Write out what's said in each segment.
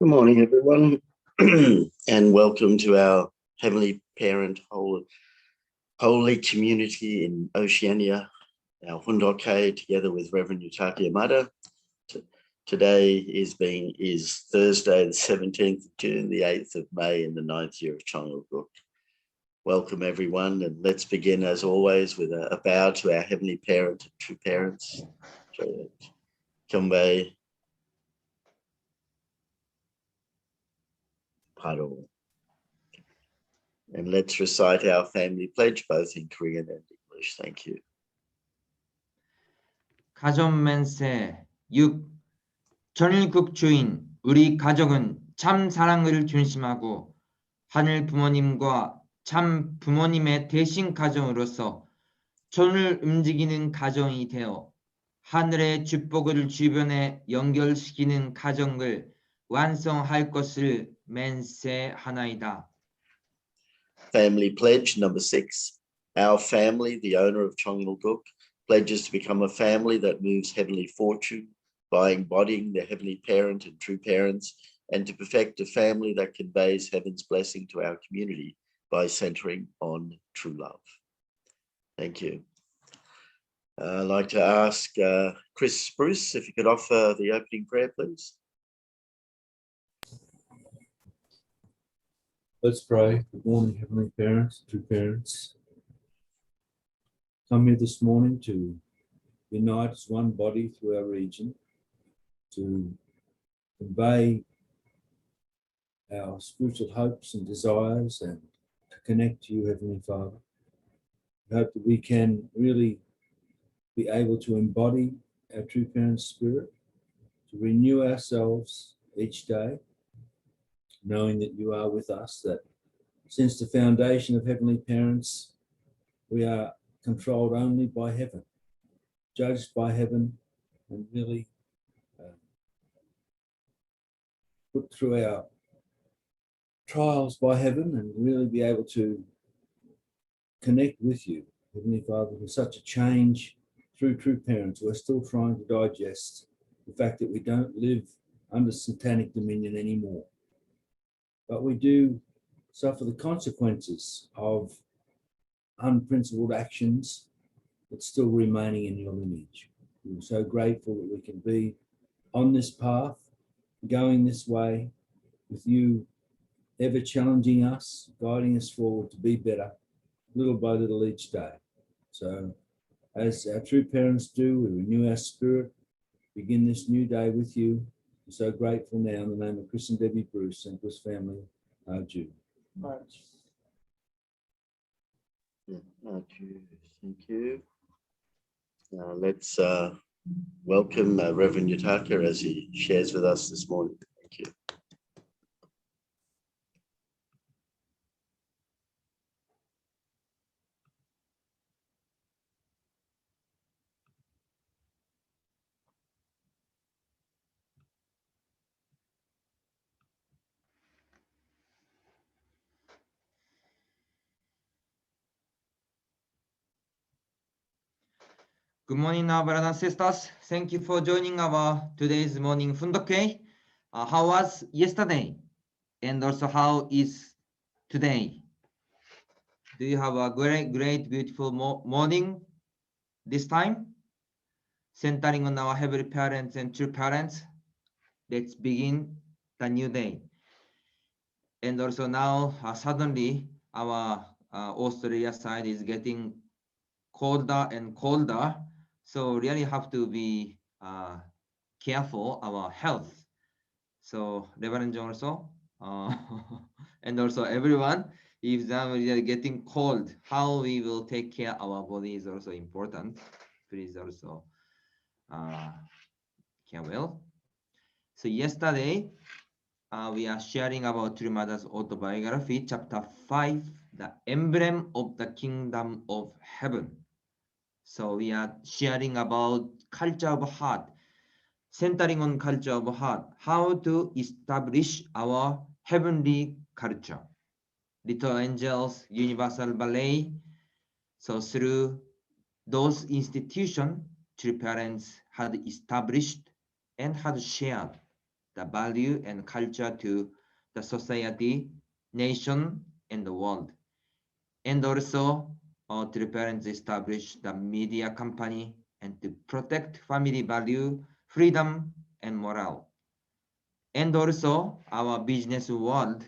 Good morning, everyone, and welcome to our Heavenly Parent Holy Community in Oceania, our Hundoke, together with Reverend Yutaki Amada. Today is Thursday, the 17th of June, the 8th of May, in the 9th year of Chongluguk. Welcome, everyone, and let's begin, as always, with a bow to our Heavenly Parent and true parents. Kumbay. Paro. And let's recite our family pledge, both in Korean and English. Thank you. 가정맨세 6. 전일국 주인 우리 가족은 참 사랑을 중심하고 하늘 부모님과 참 부모님의 대신 가정으로서 전을 움직이는 가정이 되어 하늘의 축복을 주변에 연결시키는 가정을 완성할 것을 맹세하나이다. Family pledge number 6. Our family, the owner of Chongluguk, pledges to become a family that moves heavenly fortune by embodying the heavenly parent and true parents, and to perfect a family that conveys heaven's blessing to our community by centering on true love. Thank you. I'd like to ask Chris Spruce if you could offer the opening prayer, please. Let's pray. Good morning, Heavenly Parents, true parents. Come here this morning to unite as one body through our region, to convey our spiritual hopes and desires, and to connect to you, Heavenly Father. We hope that we can really be able to embody our true parents' spirit, to renew ourselves each day, knowing that you are with us, that since the foundation of Heavenly Parents, we are controlled only by heaven, judged by heaven, and really put through our trials by heaven, and really be able to connect with you, Heavenly Father, with such a change through true parents. We're still trying to digest the fact that we don't live under satanic dominion anymore. But we do suffer the consequences of unprincipled actions, but still remaining in your lineage. We're so grateful that we can be on this path, going this way, with you ever challenging us, guiding us forward to be better, little by little each day. So as our true parents do, we renew our spirit, begin this new day with you. I'm so grateful now in the name of Chris and Debbie Bruce and Chris family, Jude. Thank you. Let's welcome Reverend Yutaka as he shares with us this morning. Thank you. Good morning, our brothers and sisters. Thank you for joining our today's morning Fundoke. How was yesterday? And also how is today? Do you have a great, beautiful morning this time? Centering on our heavenly parents and true parents, let's begin the new day. And also now, suddenly, our Australia side is getting colder and colder. So really have to be careful our health. So Reverend John also, and also everyone, if now we are getting cold, how we will take care of our body is also important. Please also care well. So yesterday, we are sharing about True Mother's autobiography, chapter 5, the emblem of the kingdom of heaven. So we are sharing about culture of heart, centering on culture of heart, how to establish our heavenly culture. Little Angels, Universal Ballet. So through those institutions, true parents had established and had shared the value and culture to the society, nation, and the world. And also, True Parents established the media company and to protect family value, freedom, and morale. And also, our business world,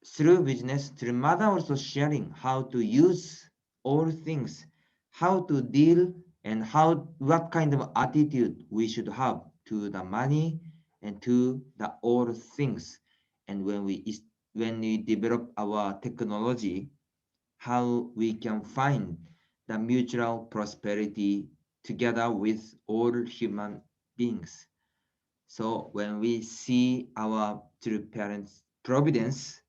through business, through mother also sharing how to use all things, how to deal and what kind of attitude we should have to the money and to the all things. And when we develop our technology, how we can find the mutual prosperity together with all human beings. So when we see our True Parents providence,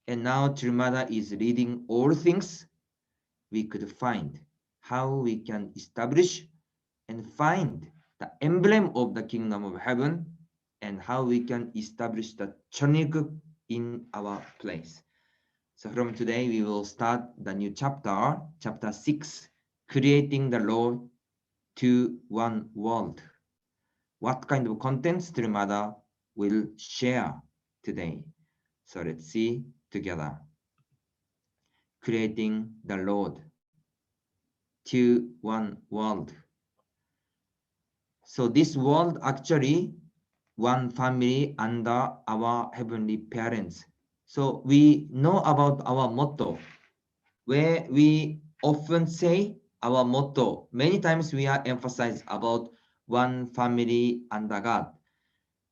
and now True Mother is leading all things, we could find how we can establish and find the emblem of the kingdom of heaven and how we can establish the Choniguk in our place. So from today, we will start the new chapter, chapter 6, creating the law to one world. What kind of contents True Mother will share today? So let's see together. Creating the Lord to one world. So this world actually one family under our heavenly parents. So we know about our motto, where we often say our motto. Many times we are emphasized about one family under God.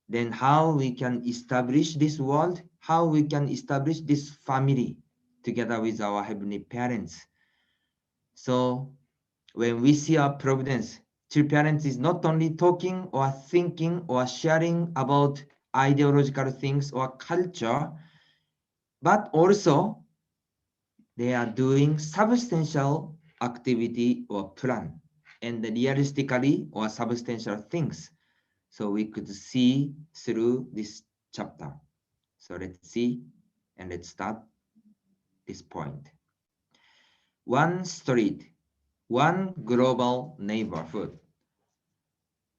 Then how we can establish this world, how we can establish this family together with our heavenly parents. So when we see our providence, True Parents is not only talking or thinking or sharing about ideological things or culture, but also they are doing substantial activity or plan and realistically or substantial things. So we could see through this chapter. So let's see and let's start this point. One street, one global neighborhood.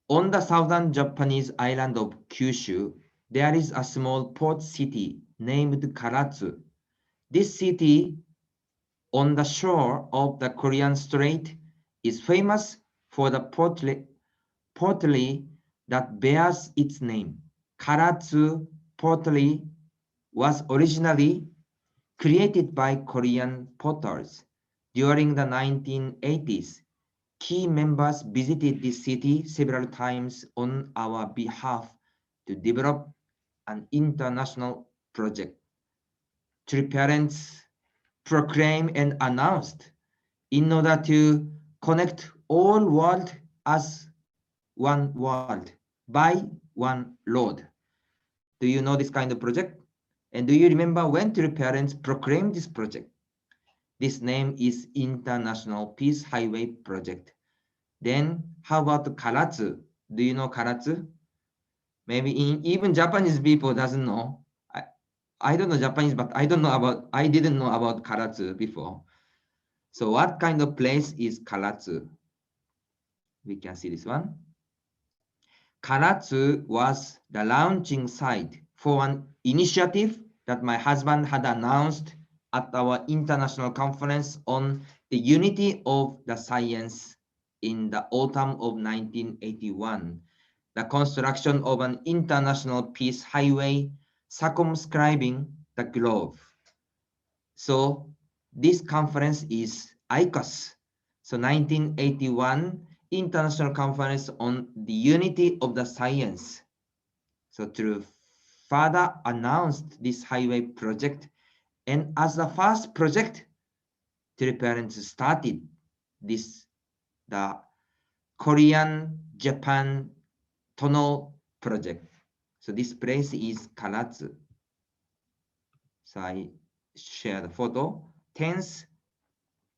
On the southern Japanese island of Kyushu, there is a small port city named Karatsu. This city on the shore of the Korean Strait is famous for the pottery that bears its name. Karatsu pottery was originally created by Korean potters. During the 1980s, key members visited this city several times on our behalf to develop an international project. True Parents proclaimed and announced in order to connect all world as one world by one Lord. Do you know this kind of project? And do you remember when True Parents proclaimed this project? This name is International Peace Highway Project. Then how about Karatsu? Do you know Karatsu? Maybe even Japanese people doesn't know. I don't know Japanese, but I didn't know about Karatsu before. So what kind of place is Karatsu? We can see this one. Karatsu was the launching site for an initiative that my husband had announced at our international conference on the unity of the science in the autumn of 1981, the construction of an international peace highway circumscribing the globe. So this conference is ICOS. So 1981 International Conference on the Unity of the Science. So to further announced this highway project, and as the first project, True Parents started the Korean-Japan tunnel project. So this place is Karatsu. So I share the photo. 10th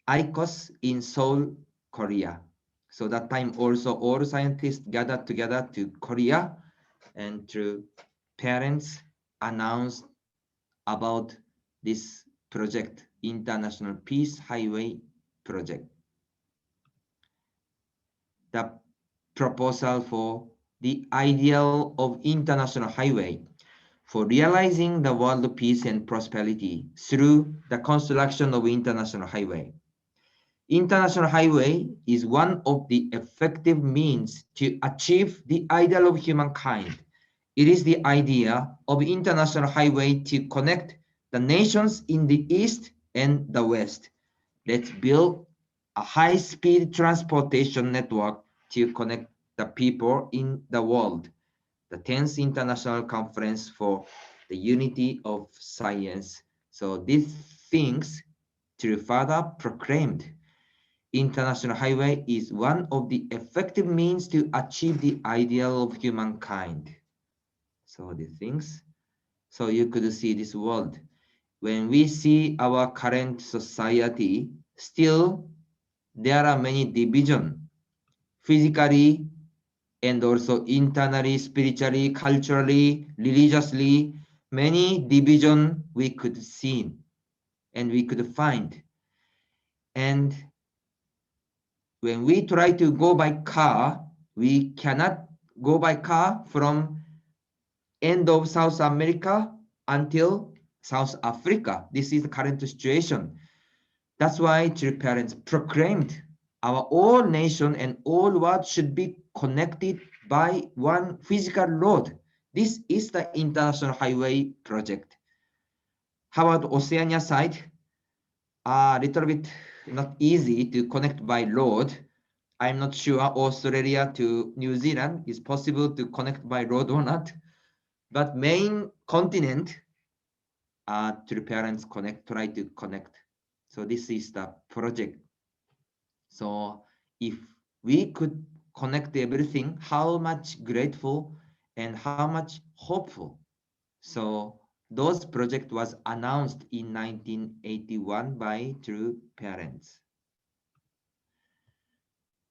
ICOS in Seoul, Korea. So that time also all scientists gathered together to Korea, and True Parents announced about this project, International Peace Highway Project. The proposal for the ideal of international highway for realizing the world peace and prosperity through the construction of international highway. International highway is one of the effective means to achieve the ideal of humankind. It is the idea of international highway to connect the nations in the East and the West. Let's build a high-speed transportation network to connect the people in the world. The 10th International Conference for the Unity of Science. So these things to further proclaimed. International highway is one of the effective means to achieve the ideal of humankind. So the things. So you could see this world. When we see our current society, still there are many divisions, physically and also internally, spiritually, culturally, religiously, many divisions we could see and we could find. And when we try to go by car, we cannot go by car from end of South America until South Africa. This is the current situation. That's why church parents proclaimed our all nation and all world should be connected by one physical road. This is the international highway project. How about Oceania side? A little bit not easy to connect by road. I'm not sure Australia to New Zealand is possible to connect by road or not. But main continent, to the parents try to connect. So this is the project. So if we could connect everything, how much grateful and how much hopeful. So those project was announced in 1981 by True Parents.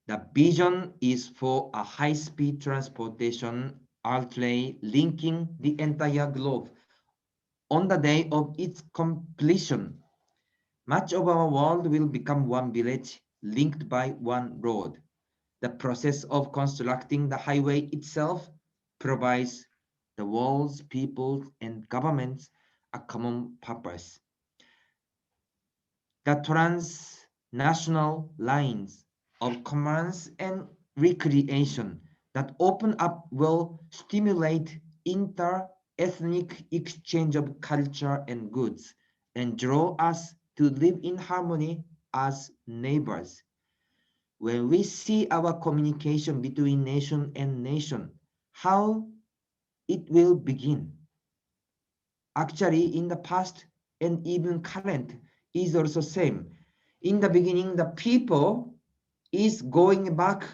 The vision is for a high-speed transportation outlay linking the entire globe. On the day of its completion, much of our world will become one village linked by one road. The process of constructing the highway itself provides the world's people and governments a common purpose. The transnational lines of commerce and recreation that open up will stimulate inter-ethnic exchange of culture and goods and draw us to live in harmony as neighbors. When we see our communication between nation and nation, how it will begin. Actually, in the past and even current is also same. In the beginning, the people is going back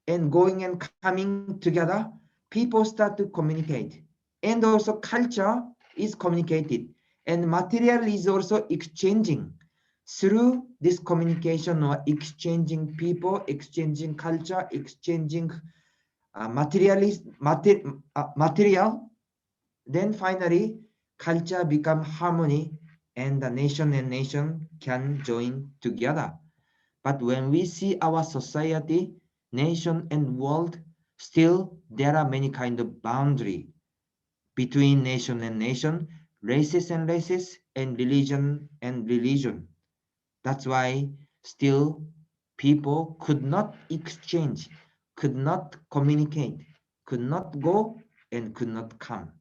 and going and coming together. People start to communicate. And also culture is communicated. And material is also exchanging. Through this communication or exchanging people, exchanging culture, exchanging material, then finally culture become harmony and the nation and nation can join together. But when we see our society, nation and world, still there are many kind of boundary between nation and nation, races and races, and religion and religion. That's why still people could not exchange, could not communicate, could not go and could not come.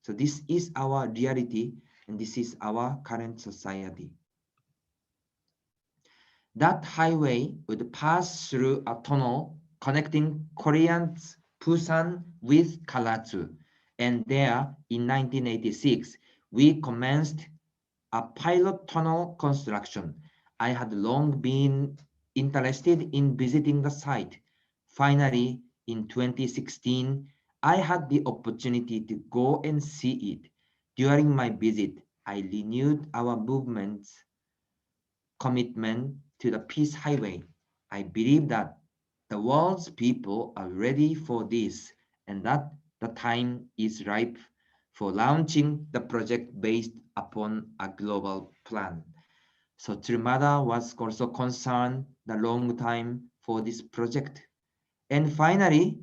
So this is our reality and this is our current society. That highway would pass through a tunnel connecting Korean's Busan with Kalatsu. And there in 1986, we commenced a pilot tunnel construction. I had long been interested in visiting the site. Finally, in 2016, I had the opportunity to go and see it. During my visit, I renewed our movement's commitment to the Peace Highway. I believe that the world's people are ready for this and that the time is ripe for launching the project based upon a global plan. So Trumada was also concerned the long time for this project. And finally,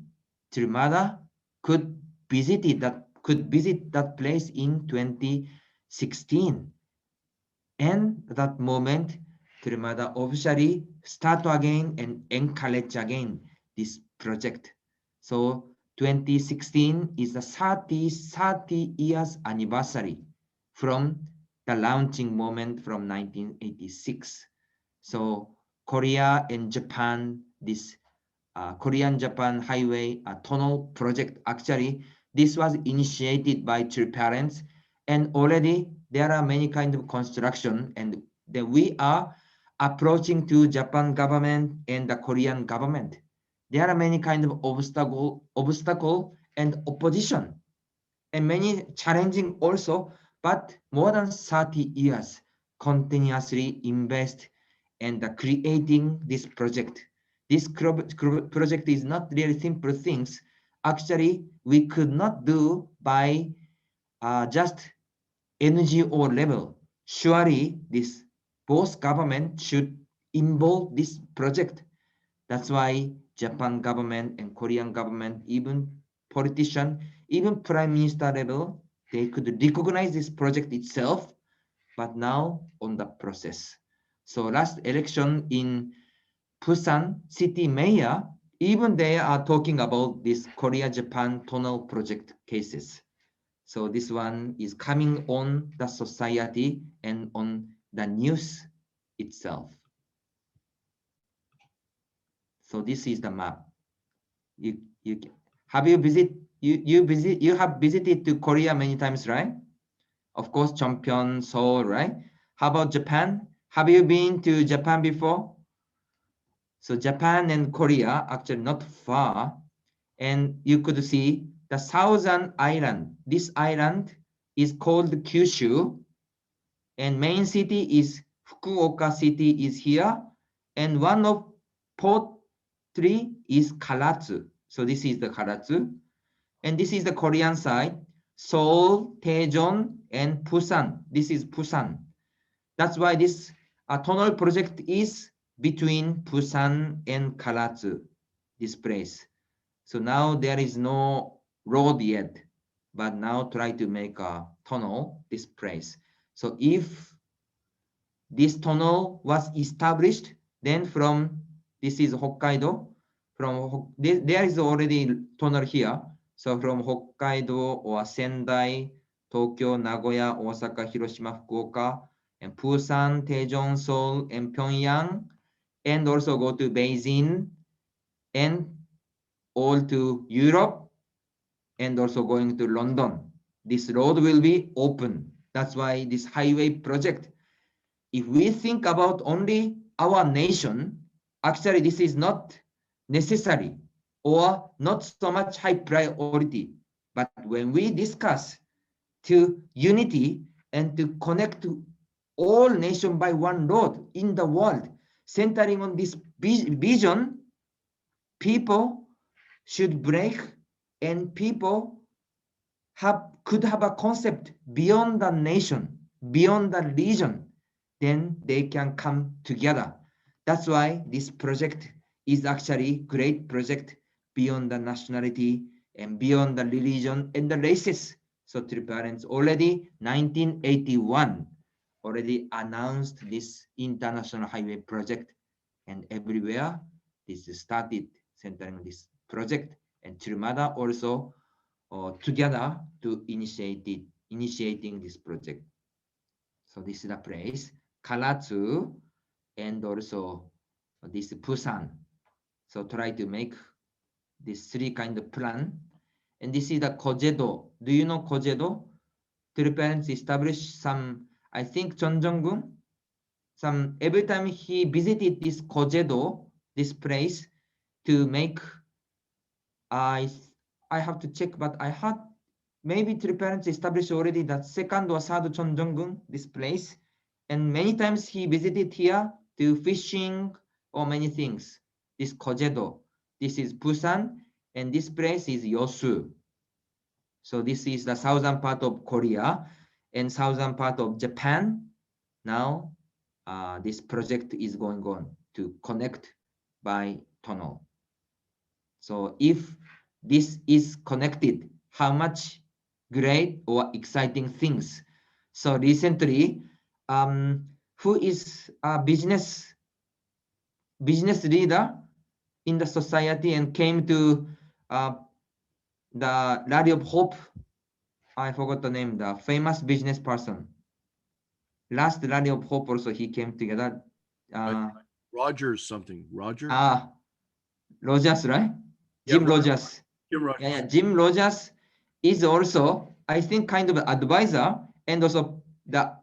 Trimada could visit that place in 2016. And at that moment, Trimada officially start again and encourage again this project. So 2016 is the 30 years anniversary from the launching moment from 1986. So Korea and Japan, this Korean-Japan highway tunnel project, actually, this was initiated by two parents, and already there are many kinds of construction, and then we are approaching to Japan government and the Korean government. There are many kinds of obstacle and opposition, and many challenging also, but more than 30 years continuously invest and creating this project. This project is not really simple things. Actually, we could not do by just NGO level. Surely, this both government should involve this project. That's why Japan government and Korean government, even politician, even prime minister level, they could recognize this project itself, but now on the process. So last election in Busan city mayor, even they are talking about this Korea-Japan tunnel project cases. So this one is coming on the society and on the news itself. So this is the map. You have visited to Korea many times, right? Of course, Cheonggyeon, Seoul, right? How about Japan? Have you been to Japan before? So Japan and Korea actually not far, and you could see the southern island. This island is called Kyushu, and main city is Fukuoka city is here, and one of port 3 is Karatsu. So this is the Karatsu, and this is the Korean side, Seoul, Daejeon, and Busan. This is Busan. That's why this tunnel project is between Busan and Karatsu, this place. So now there is no road yet, but now try to make a tunnel, this place. So if this tunnel was established, then from, this is Hokkaido, from there is already tunnel here. So from Hokkaido or Sendai, Tokyo, Nagoya, Osaka, Hiroshima, Fukuoka, and Busan, Daejeon, Seoul, and Pyongyang, and also go to Beijing, and all to Europe, and also going to London. This road will be open. That's why this highway project, if we think about only our nation, actually this is not necessary or not so much high priority. But when we discuss to unity and to connect to all nations by one road in the world, centering on this vision, people should break, and people could have a concept beyond the nation, beyond the region, then they can come together. That's why this project is actually great project beyond the nationality and beyond the religion and the races. So True Parents already 1981 already announced this international highway project, and everywhere this started centering this project, and Trumada also together to initiating this project. So this is the place, Karatsu, and also this Busan. So try to make this three kind of plan. And this is the Kojedo. Do you know Kojedo? Three parents established some, I think Jeon Jong-gun, some every time he visited this Kojedo, this place, to make, I have to check, but I had maybe Three parents established already that second or third Jeon Jong-gun, this place, and many times he visited here to fishing or many things. This Kojedo, this is Busan, and this place is Yosu. So this is the southern part of Korea and southern part of Japan. Now this project is going on to connect by tunnel. So if this is connected, how much great or exciting things. So recently, who is a business leader in the society and came to the Rally of Hope. I forgot the name, the famous business person. Last Rally of Hope also he came together. Rogers something. Roger? Rogers, right? Yeah, Jim Rogers. Jim Rogers. Yeah, Jim Rogers is also, I think, kind of an advisor and also the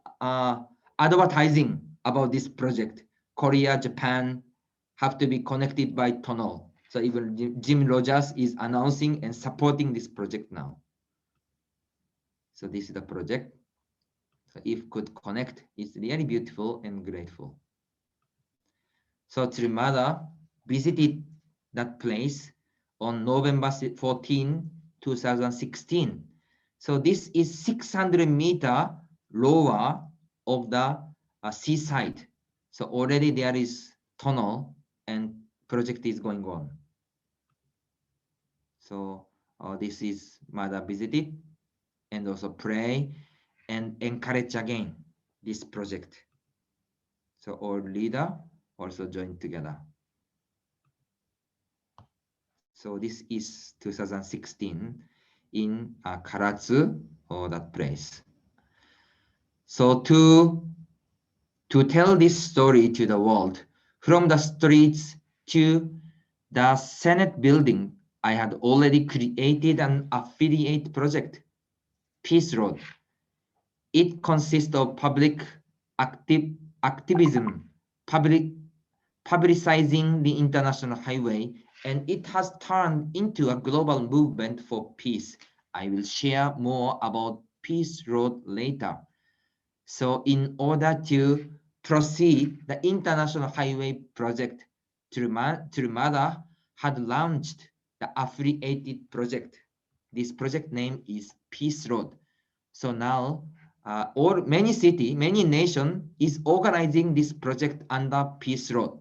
advertising about this project. Korea, Japan have to be connected by tunnel. So even Jim Rogers is announcing and supporting this project now. So this is the project. So if could connect, it's really beautiful and grateful. So Trimada visited that place on November 14, 2016. So this is 600-meter lower of the seaside. So already there is tunnel and project is going on. So this is Mada visited and also pray and encourage again this project. So all leader also joined together. So this is 2016 in Karatsu, or that place. So to tell this story to the world, from the streets to the Senate building, I had already created an affiliate project, Peace Road. It consists of public activism, publicizing the international highway, and it has turned into a global movement for peace. I will share more about Peace Road later. So in order to proceed, the international highway project, Trumada had launched the affiliated project. This project name is Peace Road. So now many city, many nation is organizing this project under Peace Road.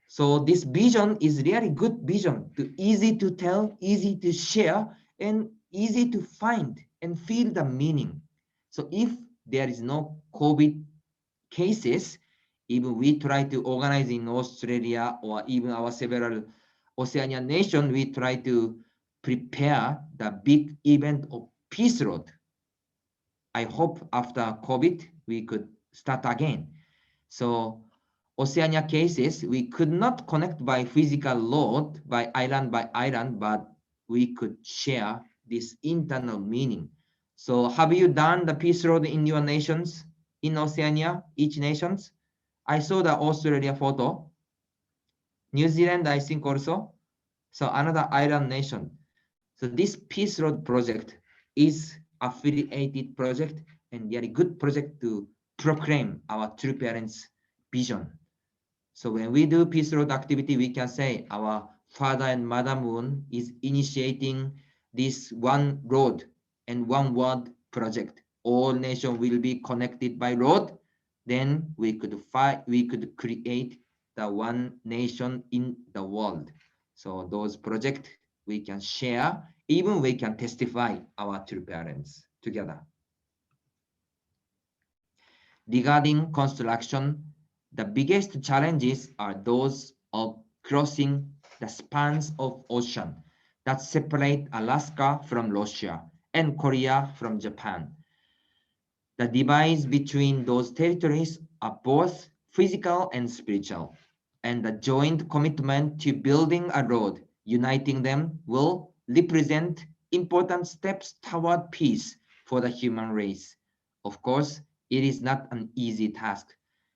So this vision is really good vision, easy to tell, easy to share, and easy to find and feel the meaning. So if there is no COVID cases, even we try to organize in Australia or even our several Oceania nation, we try to prepare the big event of Peace Road. I hope after COVID, we could start again. So Oceania cases, we could not connect by physical load by island, but we could share this internal meaning. So have you done the Peace Road in your nations, in Oceania, each nations? I saw the Australia photo. New Zealand, I think also. So another island nation. So this Peace Road project is affiliated project and very good project to proclaim our true parents' vision. So when we do Peace Road activity, we can say our Father and Mother Moon is initiating this one road and one world project. All nations will be connected by road. Then we could create the one nation in the world. So those projects we can share, even we can testify our true parents together. Regarding construction, the biggest challenges are those of crossing the spans of ocean that separate Alaska from Russia and Korea from Japan. The divides between those territories are both physical and spiritual, and the joint commitment to building a road uniting them will represent important steps toward peace for the human race. Of course, it is not an easy task.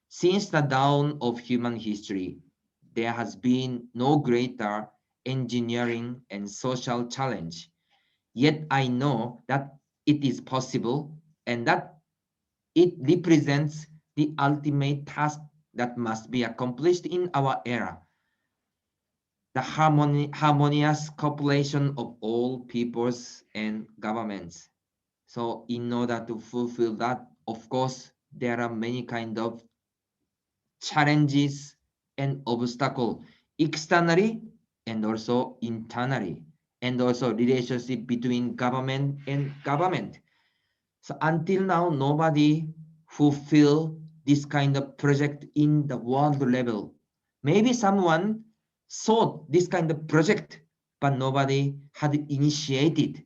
Since the dawn of human history, there has been no greater engineering and social challenge. Yet I know that it is possible and that it represents the ultimate task that must be accomplished in our era. The harmonious cooperation of all peoples and governments. So in order to fulfill that, of course, there are many kind of challenges and obstacles externally and also internally. and also relationship between government and government. So until now, nobody fulfill this kind of project in the world level. Maybe someone thought this kind of project, but nobody had initiated.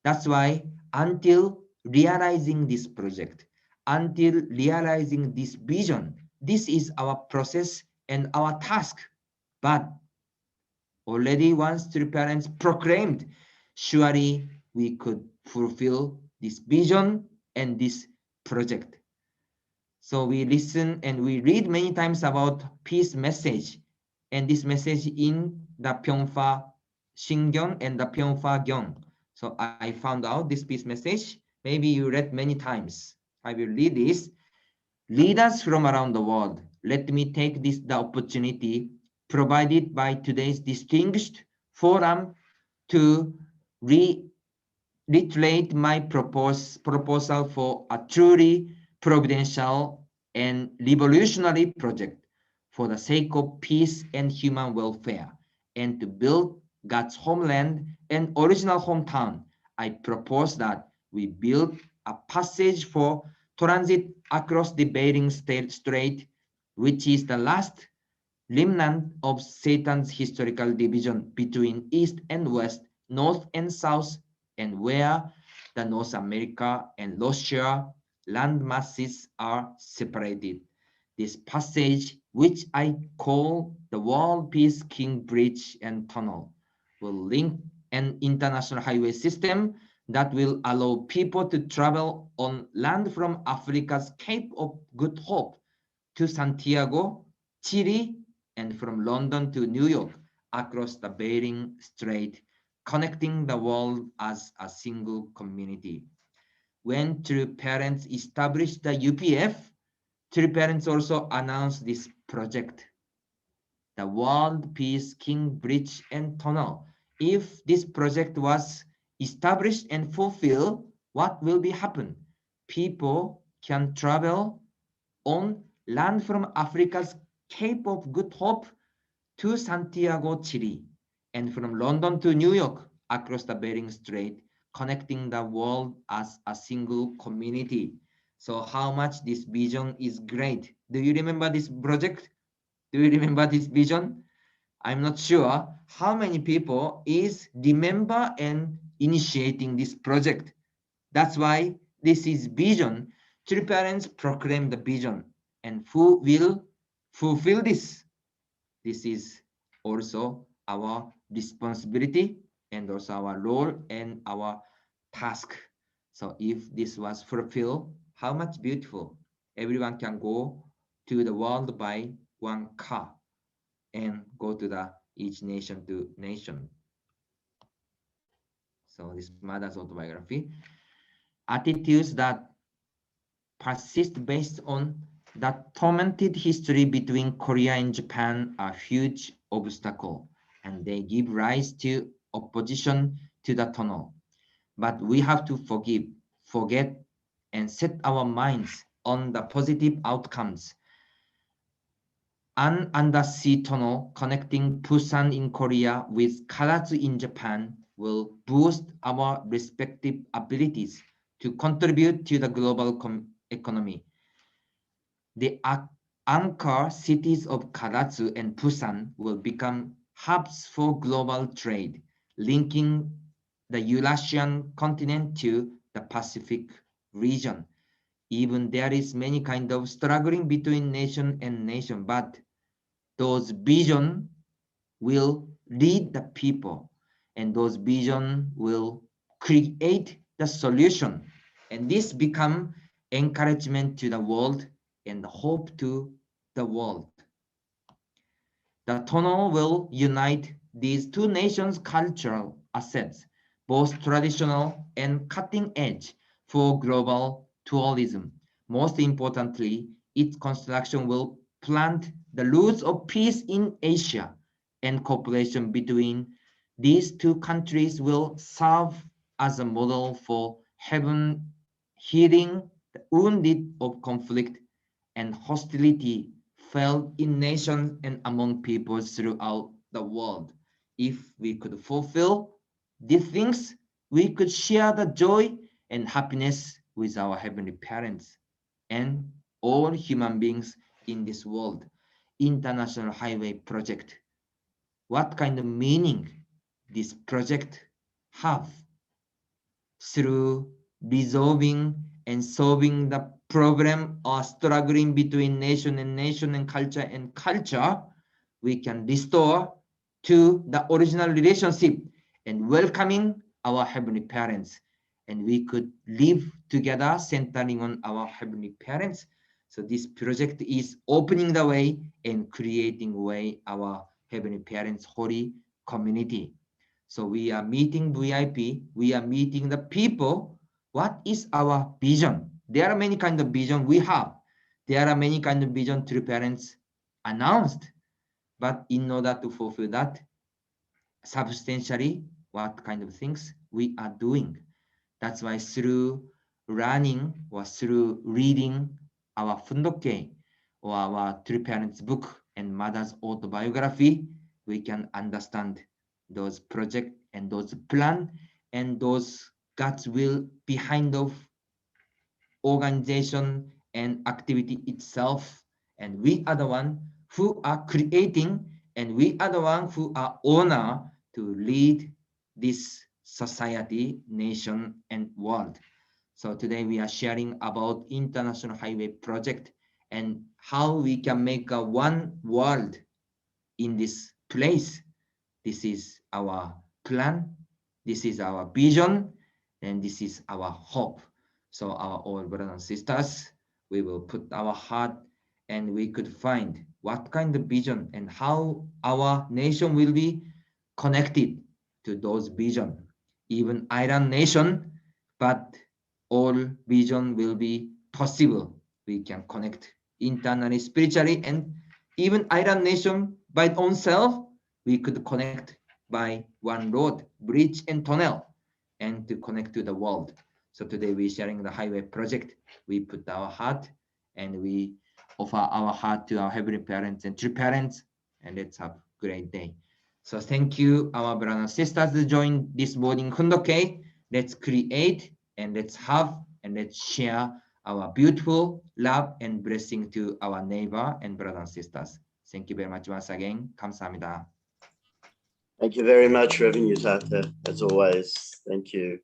That's why until realizing this project, until realizing this vision, this is our process and our task. But already once three parents proclaimed, surely we could fulfill this vision and this project. So we listen and we read many times about peace message, and this message in the Pyongfa Shingyeon and the Pyongfa Gyeong. So I found out this peace message. Maybe you read many times. I will read this. Leaders from around the world, let me take the opportunity provided by today's distinguished forum to reiterate my proposal for a truly providential and revolutionary project for the sake of peace and human welfare, and to build God's homeland and original hometown. I propose that we build a passage for transit across the Bering Strait, which is the last remnant of Satan's historical division between East and West, North and South, and where the North America and Russia land masses are separated. This passage, which I call the World Peace King Bridge and Tunnel, will link an international highway system that will allow people to travel on land from Africa's Cape of Good Hope to Santiago, Chile, and from London to New York across the Bering Strait, connecting the world as a single community. When True Parents established the UPF, True Parents also announced this project, the World Peace King Bridge and Tunnel. If this project was established and fulfilled, what will be happen? People can travel on land from Africa's Cape of Good Hope to Santiago, Chile, and from London to New York across the Bering Strait, connecting the world as a single community. So how much this vision is great. Do you remember this project? Do you remember this vision? I'm not sure how many people is remember and initiating this project. That's why this is vision. True Parents proclaim the vision, and who will fulfill this? This is also our responsibility and also our role and our task. So if this was fulfilled, how much beautiful. Everyone can go to the world by one car and go to the each nation to nation. So this mother's autobiography. Attitudes that persist based on the tormented history between Korea and Japan are huge obstacle, and they give rise to opposition to the tunnel. But we have to forgive, forget, and set our minds on the positive outcomes. An undersea tunnel connecting Busan in Korea with Karatsu in Japan will boost our respective abilities to contribute to the global economy. The anchor cities of Karatsu and Busan will become hubs for global trade, linking the Eurasian continent to the Pacific region. Even there is many kind of struggling between nation and nation, but those vision will lead the people, and those vision will create the solution, and this become encouragement to the world and hope to the world. The tunnel will unite these two nations' cultural assets, both traditional and cutting edge, for global tourism. Most importantly, its construction will plant the roots of peace in Asia, and cooperation between these two countries will serve as a model for healing the wounded of conflict and hostility felt in nations and among peoples throughout the world. If we could fulfill these things, we could share the joy and happiness with our heavenly parents and all human beings in this world. International Highway Project. What kind of meaning this project have? Through resolving and solving the problem or struggling between nation and culture, we can restore to the original relationship and welcoming our heavenly parents. And we could live together centering on our heavenly parents. So this project is opening the way and creating way our heavenly parents holy community. So we are meeting VIP, we are meeting the people. What is our vision? There are many kinds of vision we have. There are many kinds of vision true parents announced. But in order to fulfill that, substantially, what kind of things we are doing. That's why through learning or through reading our Fundoke or our true parents book and mother's autobiography, we can understand those projects and those plan and those God's will behind of organization and activity itself. And we are the one who are creating, and we are the one who are owner to lead this society, nation, and world. So today we are sharing about International Highway Project and how we can make a one world in this place. This is our plan, this is our vision, and this is our hope. So our old brothers and sisters, we will put our heart and we could find what kind of vision and how our nation will be connected to those vision. Even island nation, but all vision will be possible. We can connect internally, spiritually, and even island nation by own self, we could connect by one road, bridge, and tunnel, and to connect to the world. So today we're sharing the highway project. We put our heart and we offer our heart to our heavenly parents and true parents, and let's have a great day. So thank you, our brothers and sisters, to join this morning Hundoke. Let's create and let's have and let's share our beautiful love and blessing to our neighbor and brothers and sisters. Thank you very much once again. 감사합니다. Thank you very much, Reverend Yutaka, as always. Thank you.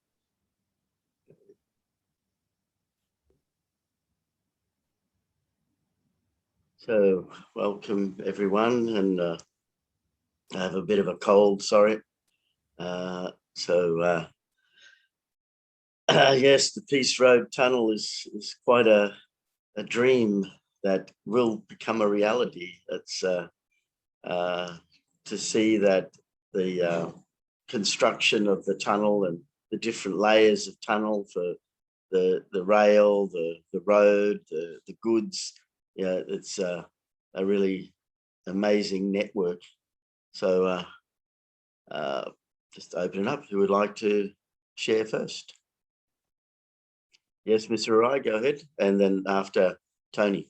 So welcome everyone, and I have a bit of a cold, sorry. Yes, the Peace Road Tunnel is quite a dream that will become a reality. It's to see that the construction of the tunnel and the different layers of tunnel for the rail, the road, the goods. Yeah, it's a really amazing network. So just open it up. Who would like to share first? Yes, Mr. Arai, go ahead. And then after Tony.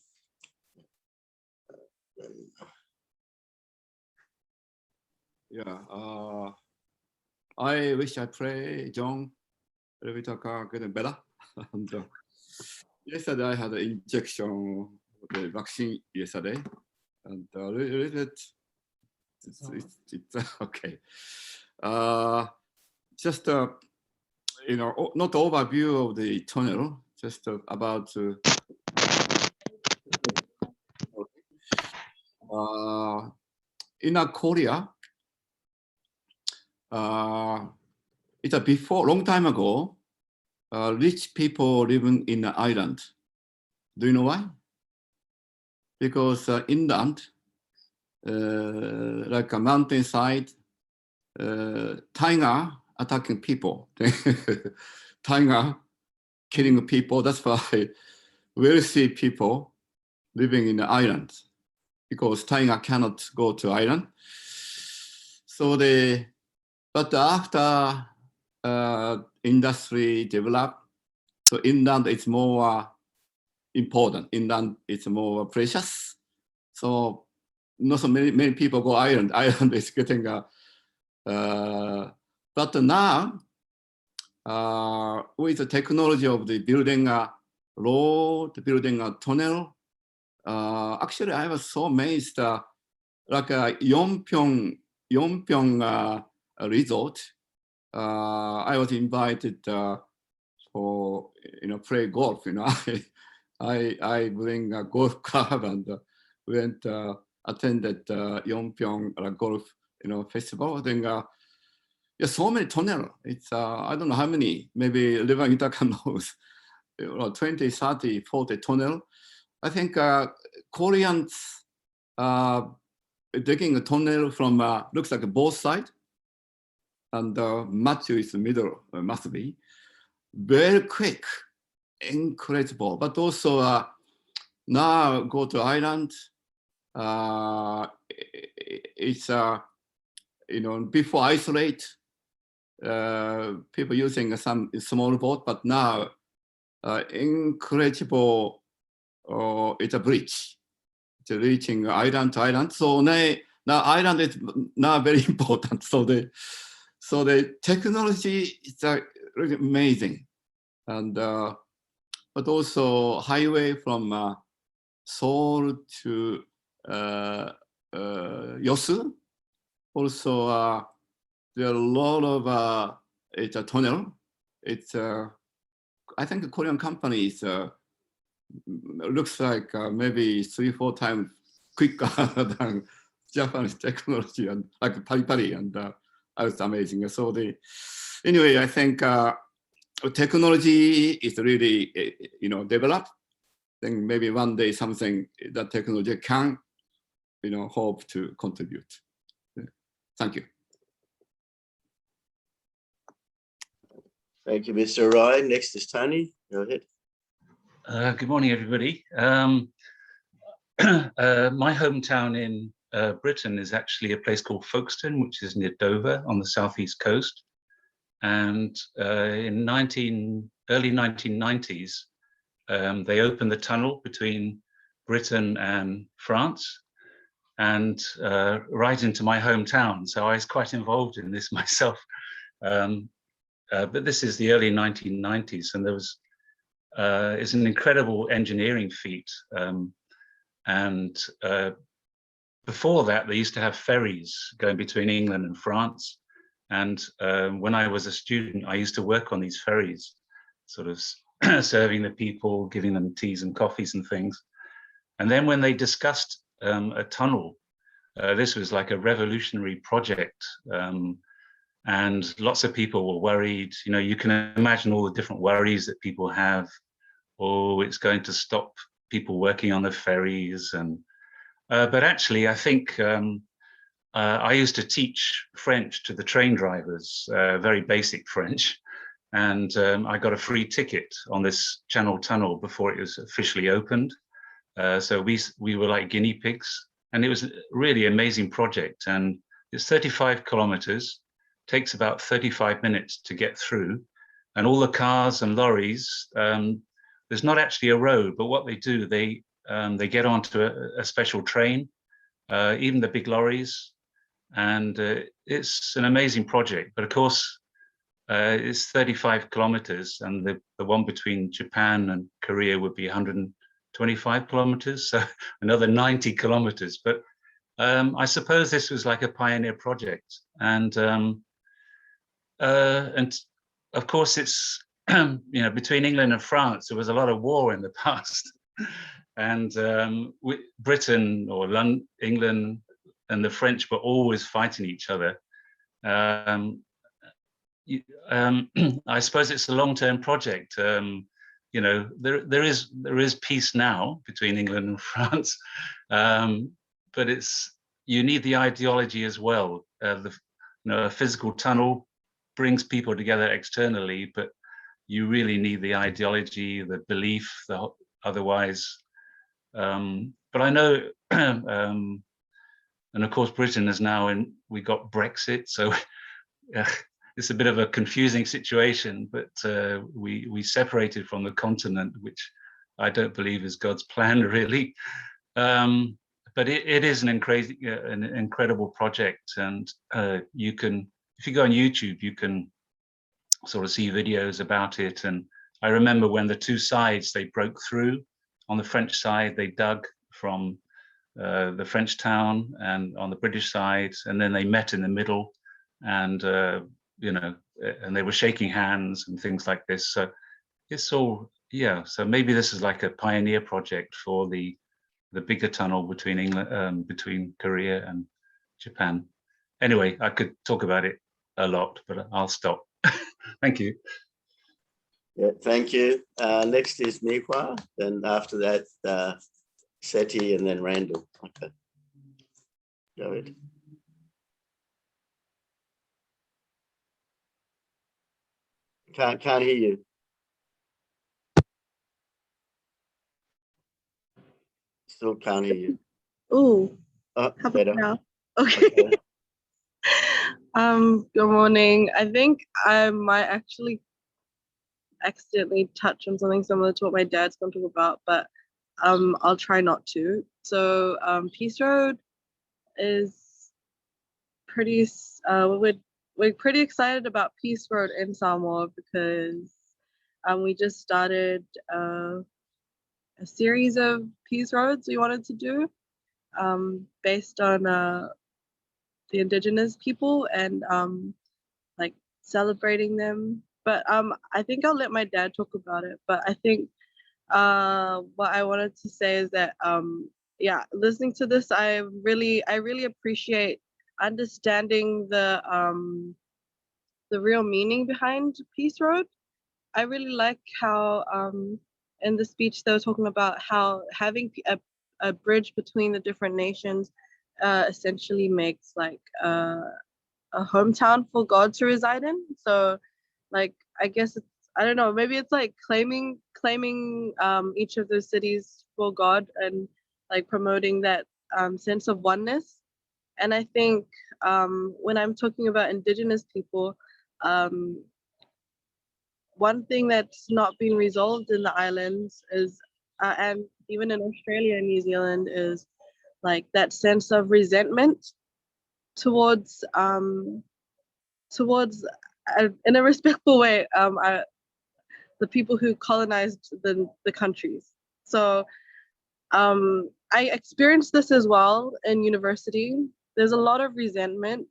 Yeah, I wish I pray John a little bit getting better. And, yesterday I had an injection of the vaccine yesterday, and a little bit it's okay. Just you know, not overview of the tunnel, just about in Korea. It's a before, long time ago, rich people living in the island. Do you know why? Because inland, like a mountainside, tiger attacking people, tiger killing people. That's why wealthy people living in the island, because tiger cannot go to island. So but after industry developed, so inland is more important. Inland is more precious. So not so many people go island. Island is getting but But now, with the technology of the building a road, building a tunnel, actually I was so amazed. Like a Yeonpyeong resort, I was invited for play golf. I bring a golf club and went attended Yeonpyeong golf festival. Then yeah, so many tunnel. It's I don't know how many. Maybe Levan Itaka knows. 20, 30, 40 tunnel. I think Koreans digging a tunnel from looks like both sides, and Matthew is the middle. Must be very quick, incredible. But also now go to island. It's before isolate, people using some small boat, but now incredible. It's a bridge. It's reaching island to island. So now island is now very important. So the technology is really amazing, and but also highway from Seoul to Yosu. Also, there are a lot of it's a tunnel. It's I think the Korean companies looks like maybe 3-4 times quicker than Japanese technology, and like Pari, and it's amazing. So anyway, I think technology is really developed. Then maybe one day something that technology can hope to contribute. Thank you. Thank you, Mr. Arai. Next is Tony. Go ahead. Good morning, everybody. My hometown in Britain is actually a place called Folkestone, which is near Dover on the southeast coast. And in early 1990s, they opened the tunnel between Britain and France, and right into my hometown. So I was quite involved in this myself. But this is the early 1990s, and there was it's an incredible engineering feat. And before that, they used to have ferries going between England and France. And when I was a student, I used to work on these ferries, sort of serving the people, giving them teas and coffees and things. And then when they discussed a tunnel, this was like a revolutionary project. And lots of people were worried. You can imagine all the different worries that people have. Oh, it's going to stop people working on the ferries. But actually, I think I used to teach French to the train drivers, very basic French. And I got a free ticket on this Channel Tunnel before it was officially opened. So we were like guinea pigs. And it was a really amazing project. And it's 35 kilometers. Takes about 35 minutes to get through, and all the cars and lorries, there's not actually a road, but what they do, they get onto a special train, even the big lorries, and it's an amazing project. But of course, it's 35 kilometers, and the one between Japan and Korea would be 125 kilometers, so another 90 kilometers. But I suppose this was like a pioneer project, and of course, it's between England and France, there was a lot of war in the past, and Britain or England and the French were always fighting each other. I suppose it's a long-term project. There is peace now between England and France, but you need the ideology as well. A physical tunnel brings people together externally, but you really need the ideology, the belief, otherwise. But I know, and of course, Britain is now we got Brexit, so it's a bit of a confusing situation, but we separated from the continent, which I don't believe is God's plan, really. But it is an incredible project, and you can if you go on YouTube, you can sort of see videos about it. And I remember when the two sides, they broke through. On the French side, they dug from the French town, and on the British side, and then they met in the middle, and you know, and they were shaking hands and things like this. So it's all, yeah. So maybe this is like a pioneer project for the bigger tunnel between England, between Korea and Japan. Anyway, I could talk about it a lot, but I'll stop. Thank you. Yeah, thank you. Next is Nihua, then after that, Seti, and then Randall. Okay. Go ahead. Can't hear you. Still can't hear you. Oh, Oh, how about better. now? Okay. Okay. Good morning. I think I might actually accidentally touch on something similar to what my dad's going to talk about, but I'll try not to. So Peace Road is pretty. We're pretty excited about Peace Road in Samoa because we just started a series of Peace Roads we wanted to do based on the indigenous people and like celebrating them. But I think I'll let my dad talk about it. But I think what I wanted to say is that yeah, listening to this, I really appreciate understanding the real meaning behind Peace Road. I really like how in the speech they were talking about how having a bridge between the different nations essentially makes like a hometown for God to reside in. So like I guess it's, I don't know, maybe it's like claiming each of those cities for God and like promoting that sense of oneness. And I think when I'm talking about indigenous people, one thing that's not been resolved in the islands is and even in Australia and New Zealand is like that sense of resentment towards in a respectful way the people who colonized the countries. So I experienced this as well in university. There's a lot of resentment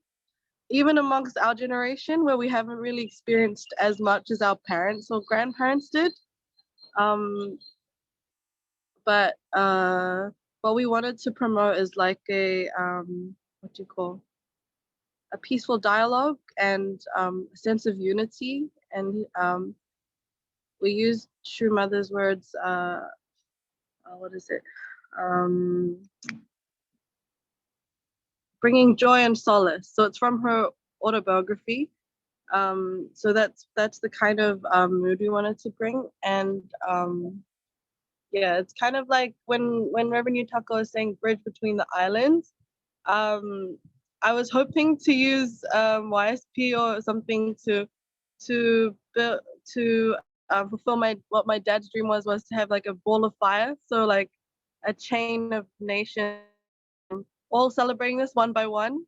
even amongst our generation where we haven't really experienced as much as our parents or grandparents did. But what we wanted to promote is like a what do you call, a peaceful dialogue and a sense of unity. And we used True Mother's words, what is it? Bringing joy and solace. So it's from her autobiography. So that's the kind of mood we wanted to bring. And yeah, it's kind of like when Reverend Yutaka was saying bridge between the islands. I was hoping to use YSP or something to build to fulfill what my dad's dream was to have like a ball of fire. So like a chain of nations all celebrating this one by one.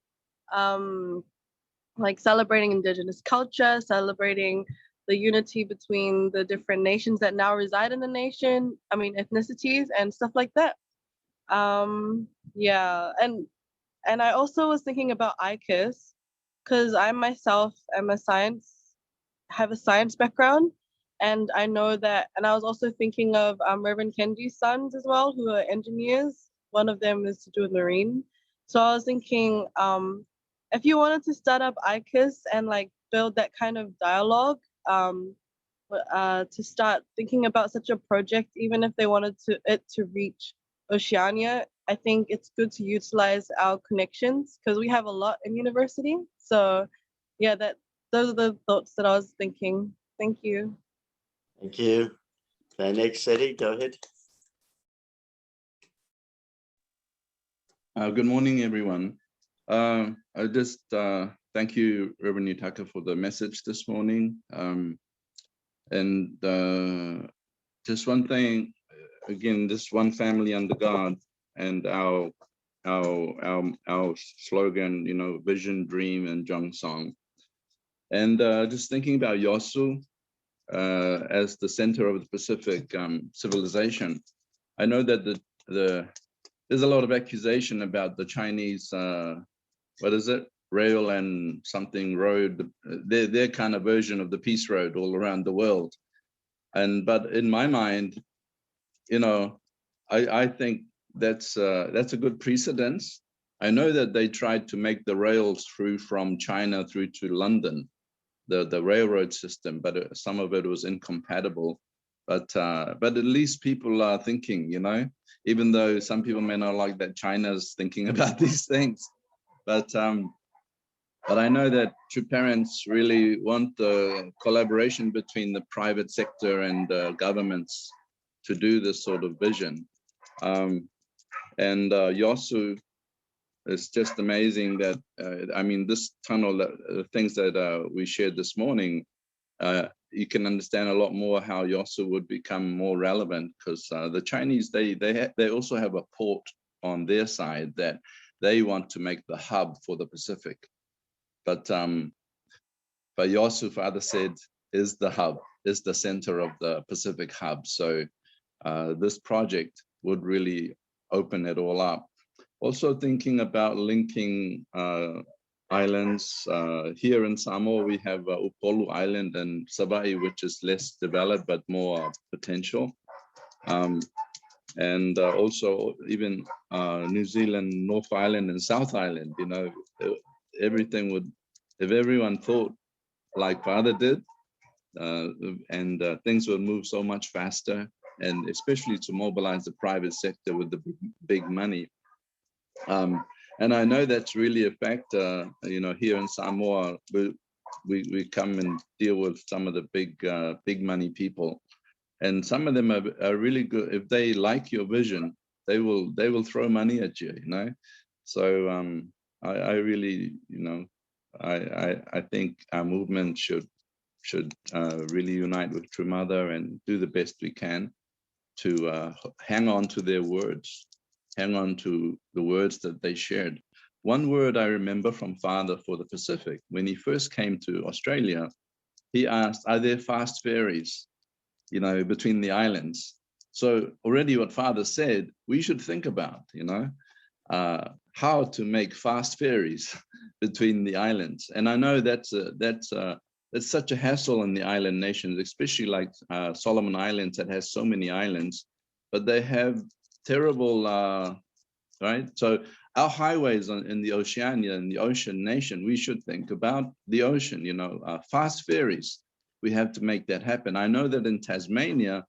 Like celebrating indigenous culture, celebrating the unity between the different nations that now reside in the nation, I mean ethnicities and stuff like that. Yeah, and I also was thinking about ICUS because I myself have a science background, and I know that, and I was also thinking of Reverend Kenji's sons as well, who are engineers. One of them is to do with marine. So I was thinking, if you wanted to start up ICUS and like build that kind of dialogue, to start thinking about such a project, even if they wanted it to reach Oceania, I think it's good to utilize our connections because we have a lot in university. So yeah, those are the thoughts that I was thinking. Thank you. Thank you. Okay, next, Seti, go ahead. Good morning, everyone. I just thank you, Reverend Yutaka, for the message this morning. And just one thing, again, this one family under God, and our slogan, you know, vision, dream, and Jong Song. And just thinking about Yosu as the center of the Pacific civilization, I know that there's a lot of accusation about the Chinese, what is it? Rail and something road, their kind of version of the Peace Road all around the world. But in my mind, you know, I think that's a good precedence. I know that they tried to make the rails through from China through to London, the railroad system, but some of it was incompatible. But at least people are thinking, you know, even though some people may not like that China's thinking about these things. But I know that true parents really want the collaboration between the private sector and governments to do this sort of vision. Yosu, it's just amazing that, I mean, this tunnel, the things that we shared this morning, you can understand a lot more how Yosu would become more relevant, because the Chinese, they also have a port on their side that they want to make the hub for the Pacific. But Yosu, Father said, is the hub, is the center of the Pacific hub. So this project would really open it all up. Also thinking about linking islands. Here in Samoa, we have Upolu Island and Savai'i, which is less developed, but more potential. Also even New Zealand, North Island and South Island, you know, everything would, if everyone thought like Father did, things would move so much faster, and especially to mobilize the private sector with the big money. And I know that's really a factor, you know, here in Samoa, we come and deal with some of the big money people, and some of them are really good. If they like your vision, they will throw money at you, you know. So I really, you know, I think our movement should really unite with True Mother and do the best we can to hang on to their words, hang on to the words that they shared. One word I remember from Father for the Pacific, when he first came to Australia, he asked, are there fast ferries, you know, between the islands? So already what Father said, we should think about, you know, how to make fast ferries between the islands. And I know that's such a hassle in the island nations, especially like Solomon Islands that has so many islands, but they have terrible, right? So our highways in the Oceania, in the ocean nation, we should think about the ocean, you know, fast ferries. We have to make that happen. I know that in Tasmania,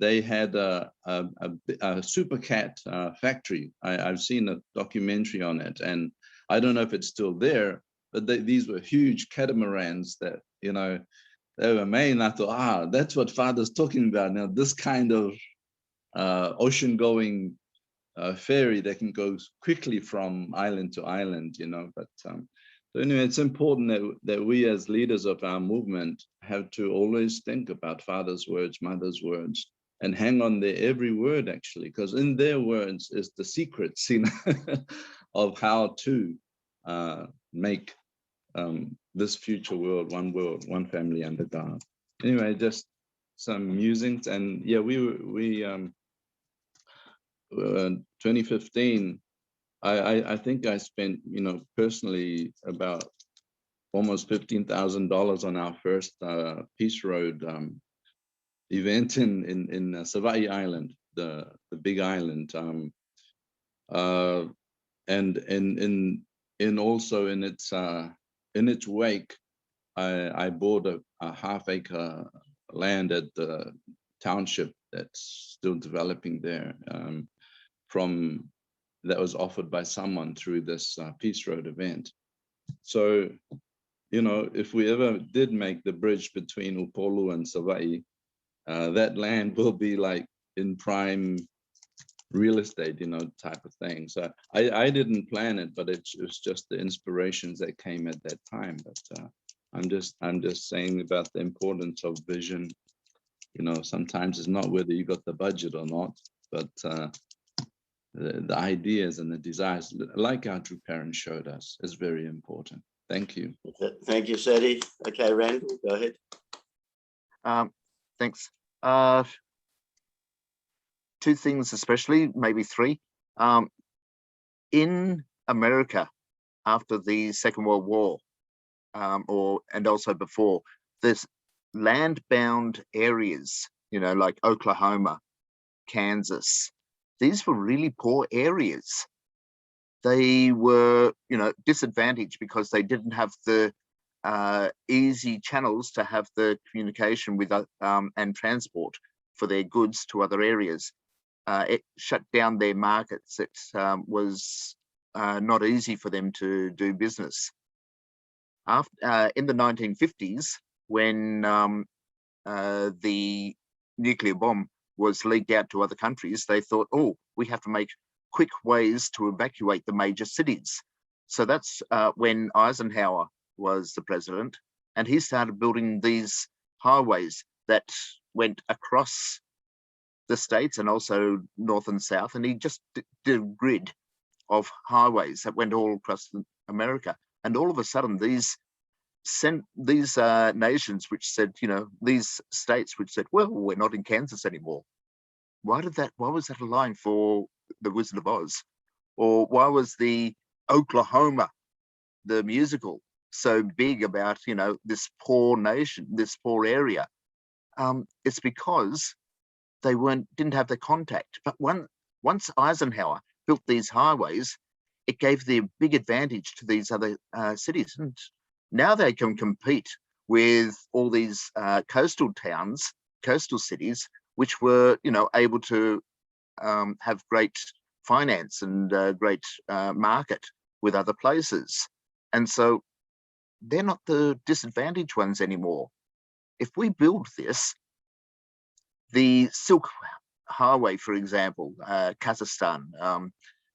they had a supercat factory. I've seen a documentary on it, and I don't know if it's still there, but these were huge catamarans that, you know, they were made, and I thought, that's what Father's talking about now, this kind of ocean-going ferry that can go quickly from island to island, you know. But so anyway, it's important that we as leaders of our movement have to always think about Father's words, Mother's words, and hang on their every word, actually, because in their words is the secrets, you know, of how to make this future world, one family under God. Anyway, just some musings. And yeah, we 2015, I think I spent, you know, personally about almost $15,000 on our first Peace Road event in Savai'i Island, the big island, and also in its wake, I bought a half-acre land at the township that's still developing there, that was offered by someone through this Peace Road event. So, you know, if we ever did make the bridge between Upolu and Savai'i, that land will be like in prime real estate, you know, type of thing. So I didn't plan it, but it was just the inspirations that came at that time. But I'm just saying about the importance of vision. You know, sometimes it's not whether you got the budget or not, but the ideas and the desires, like our true parents showed us, is very important. Thank you. Okay, thank you, Seti. Okay, Randall, go ahead. Thanks. Two things especially, maybe three. In America, after the Second World War, and also before, there's land-bound areas, you know, like Oklahoma, Kansas. These were really poor areas. They were, you know, disadvantaged because they didn't have the easy channels to have the communication with and transport for their goods to other areas. It shut down their markets. It was not easy for them to do business. After in the 1950s, when the nuclear bomb was leaked out to other countries, they thought, oh, we have to make quick ways to evacuate the major cities. So that's when Eisenhower was the president, and he started building these highways that went across the states and also north and south, and he just did a grid of highways that went all across America. And all of a sudden, these nations which said, you know, these states which said, well, we're not in Kansas anymore. Why was that a line for The Wizard of Oz? Or why was the Oklahoma, the musical, so big about, you know, this poor nation, this poor area? It's because they didn't have the contact. But once Eisenhower built these highways, it gave the big advantage to these other cities. And now they can compete with all these coastal towns, coastal cities, which were, you know, able to have great finance and great market with other places. And so they're not the disadvantaged ones anymore. If we build this, the Silk Highway, for example, Kazakhstan,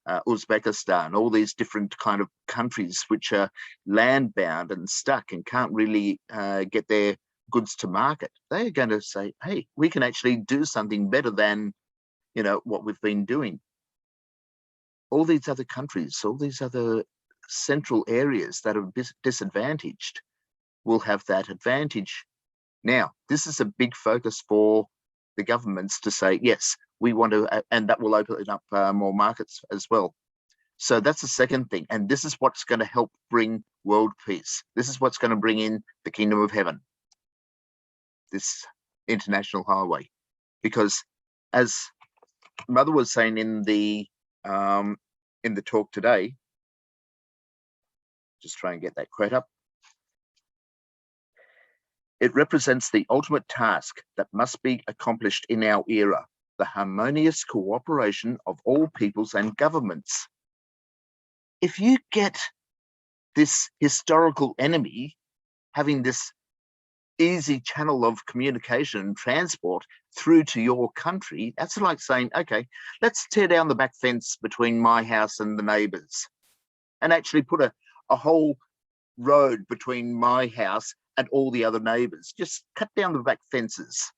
Uzbekistan, all these different kind of countries which are land-bound and stuck and can't really get their goods to market, they're going to say, hey, we can actually do something better than, you know, what we've been doing. All these other countries, all these other central areas that are disadvantaged will have that advantage. Now, this is a big focus for the governments to say, yes, we want to, and that will open up more markets as well. So that's the second thing. And this is what's going to help bring world peace. This is what's going to bring in the kingdom of heaven, this international highway. Because as Mother was saying in the talk today, just try and get that quote up. It represents the ultimate task that must be accomplished in our era, the harmonious cooperation of all peoples and governments. If you get this historical enemy having this easy channel of communication and transport through to your country, that's like saying, okay, let's tear down the back fence between my house and the neighbors and actually put a whole road between my house and all the other neighbors. Just cut down the back fences.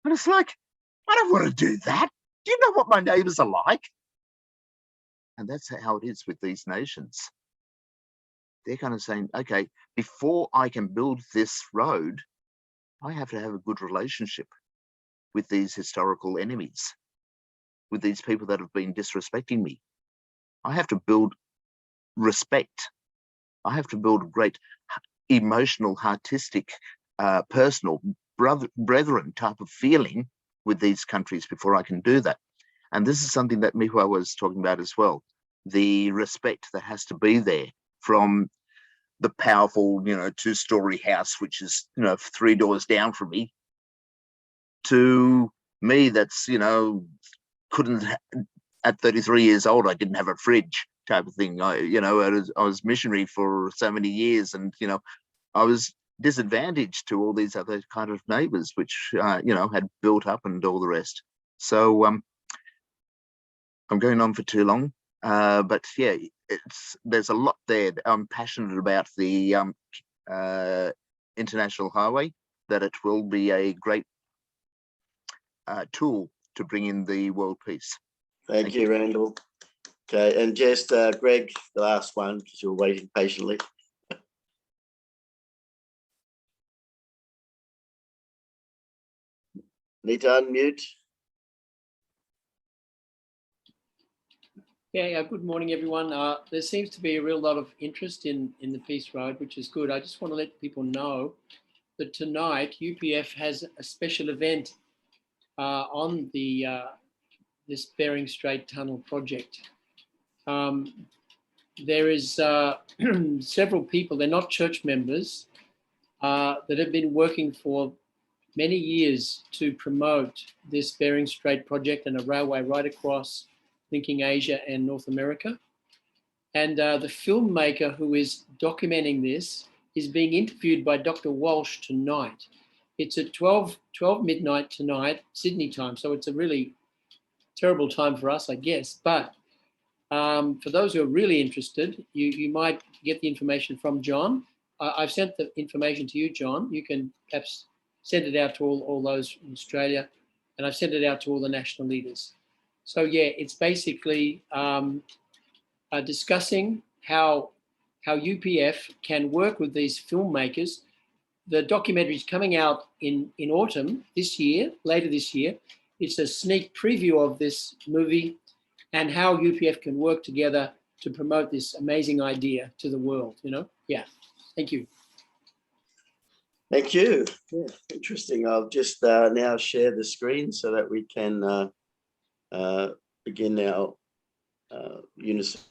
And it's like, I don't want to do that. Do you know what my neighbors are like? And that's how it is with these nations. They're kind of saying, okay, before I can build this road, I have to have a good relationship with these historical enemies, with these people that have been disrespecting me. I have to build respect. I have to build great emotional, artistic, personal, brethren type of feeling with these countries before I can do that. And this is something that Mihua was talking about as well. The respect that has to be there from the powerful, you know, 2-story house, which is, you know, 3 doors down from me, to me that's, you know, couldn't, at 33 years old, I didn't have a fridge type of thing. I was missionary for so many years, and, you know, I was disadvantaged to all these other kind of neighbors, which, you know, had built up and all the rest. So I'm going on for too long, but yeah, there's a lot there. I'm passionate about the international highway, that it will be a great tool to bring in the world peace. Thank you, Randall. Okay, and just Greg, the last one, because you're waiting patiently. Need to unmute. Yeah, good morning, everyone. There seems to be a real lot of interest in the Peace Road, which is good. I just want to let people know that tonight UPF has a special event on the this Bering Strait Tunnel project. There is several people, they're not church members, that have been working for many years to promote this Bering Strait project and a railway right across linking Asia and North America. And the filmmaker who is documenting this is being interviewed by Dr. Walsh tonight. It's at 12 midnight tonight, Sydney time. So it's a really terrible time for us, I guess. But for those who are really interested, you might get the information from John. I've sent the information to you, John. You can perhaps send it out to all those in Australia. And I've sent it out to all the national leaders. So yeah, it's basically discussing how UPF can work with these filmmakers. The documentary is coming out in autumn this year, later this year. It's a sneak preview of this movie and how UPF can work together to promote this amazing idea to the world, you know? Yeah, thank you. Thank you. Yeah, interesting. I'll just now share the screen so that we can begin our unison.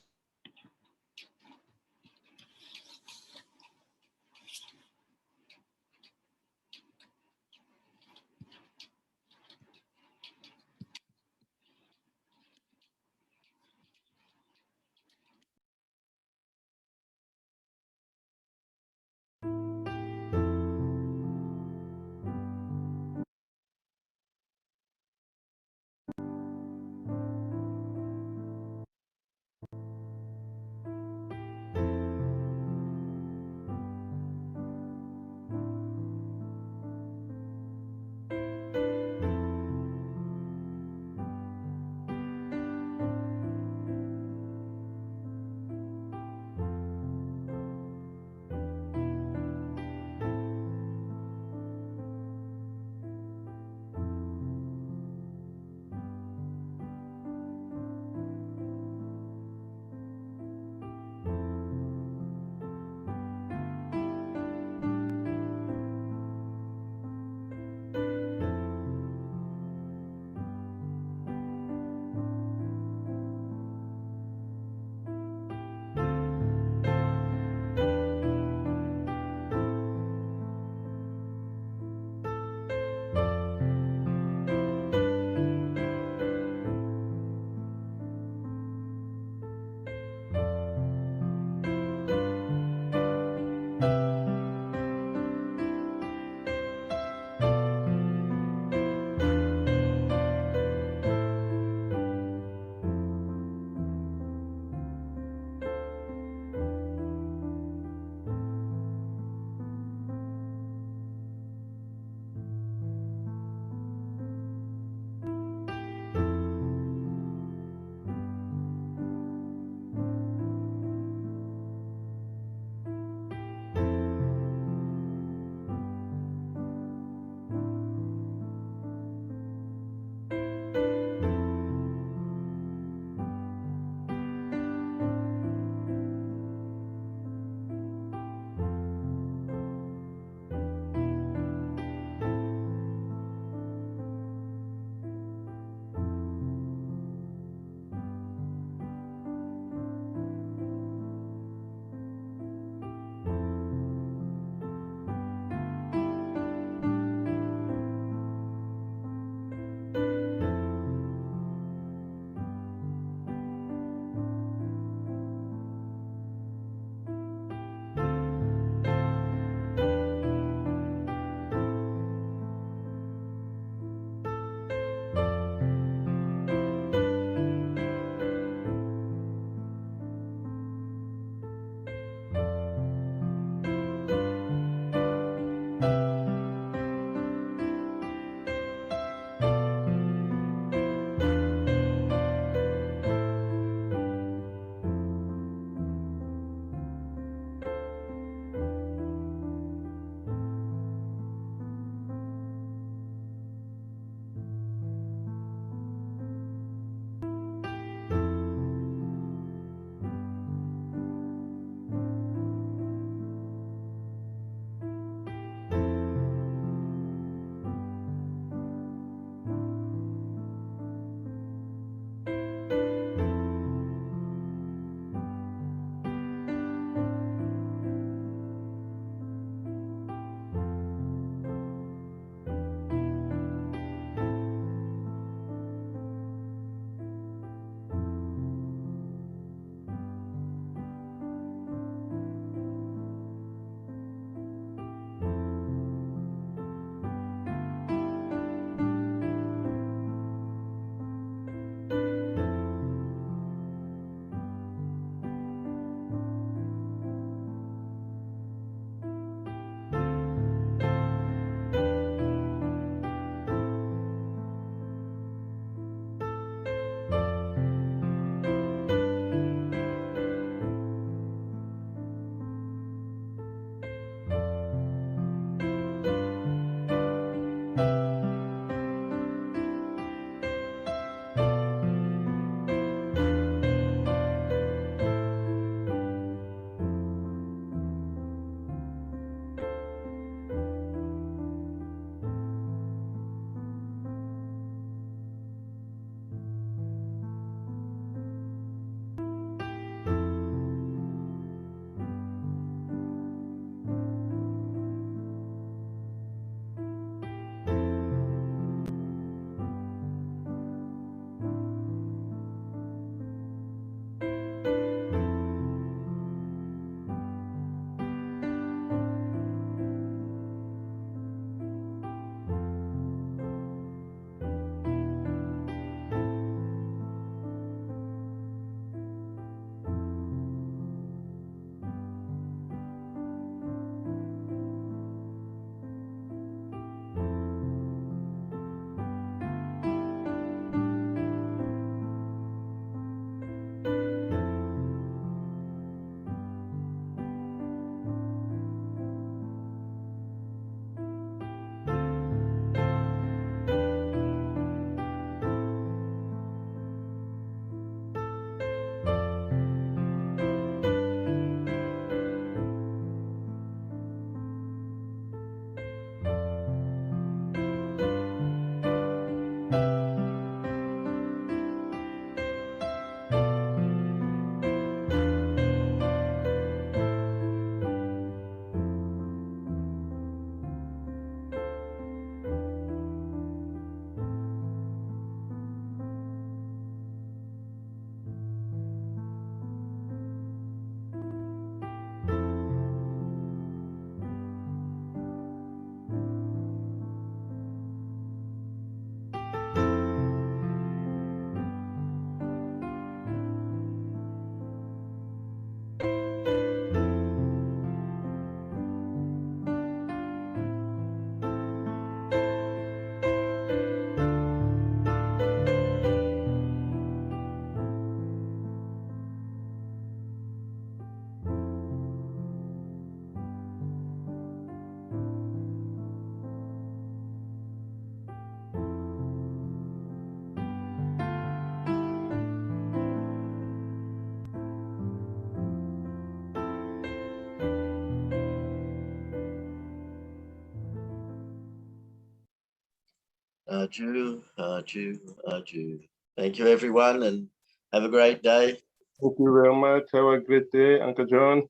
Adieu, adieu, adieu. Thank you, everyone, and have a great day. Thank you very much. Have a great day, Uncle John.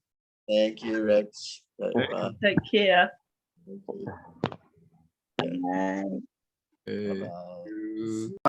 Thank you, Rex. Bye. Take care. Thank you. Bye. Eh, Bye-bye.